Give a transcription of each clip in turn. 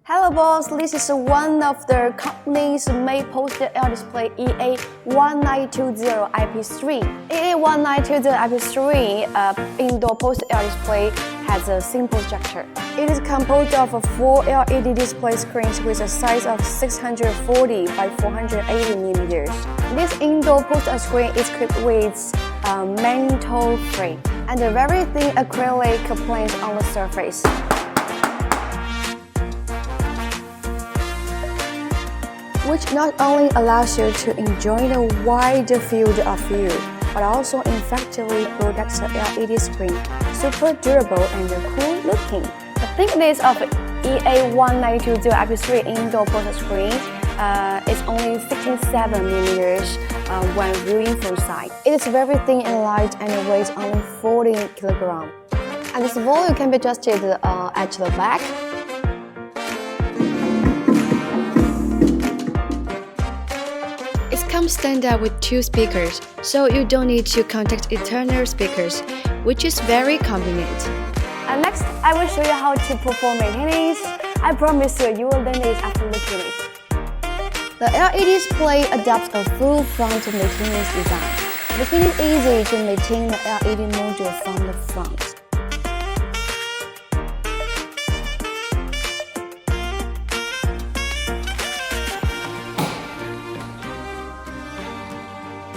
Hello boss, this is one of the company's main poster LED display EA1920iP3. EA1920iP3 indoor poster LED display has a simple structure. It is composed of 4 LED display screens with a size of 640 by 480 mm. This indoor poster screen is equipped with a mantle frame and a very thin acrylic plate on the surface. Which not only allows you to enjoy the wide field of view, but also effectively protects the LED screen. Super durable and cool looking. The thickness of EA1920iP3 indoor poster screen is only 67 mm when viewing from side. It is very thin and light and weighs only 40 kg. And this volume can be adjusted at the back. It comes standard with 2 speakers, so you don't need to contact external speakers, which is very convenient. And next, I will show you how to perform maintenance. I promise you, you will learn it after looking at it. The LED display adopts a full front maintenance design, making it easy to maintain the LED module from the front.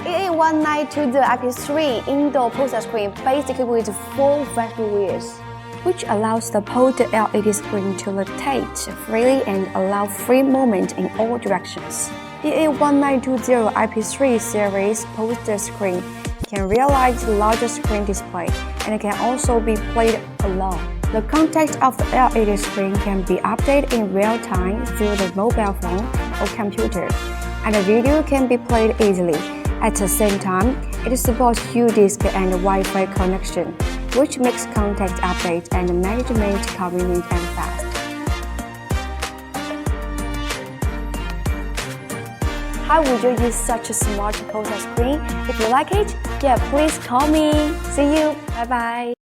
EA1920iP3 indoor poster screen basically with 4 factory wheels, which allows the poster LED screen to rotate freely and allow free movement in all directions. EA1920iP3 series poster screen can realize larger screen display and can also be played alone. The content of the LED screen can be updated in real time through the mobile phone or computer, and the video can be played easily. At the same time, it supports U-Disk and Wi-Fi connection, which makes content update and management convenient and fast. How would you use such a smart poster screen? If you like it, please call me. See you. Bye bye.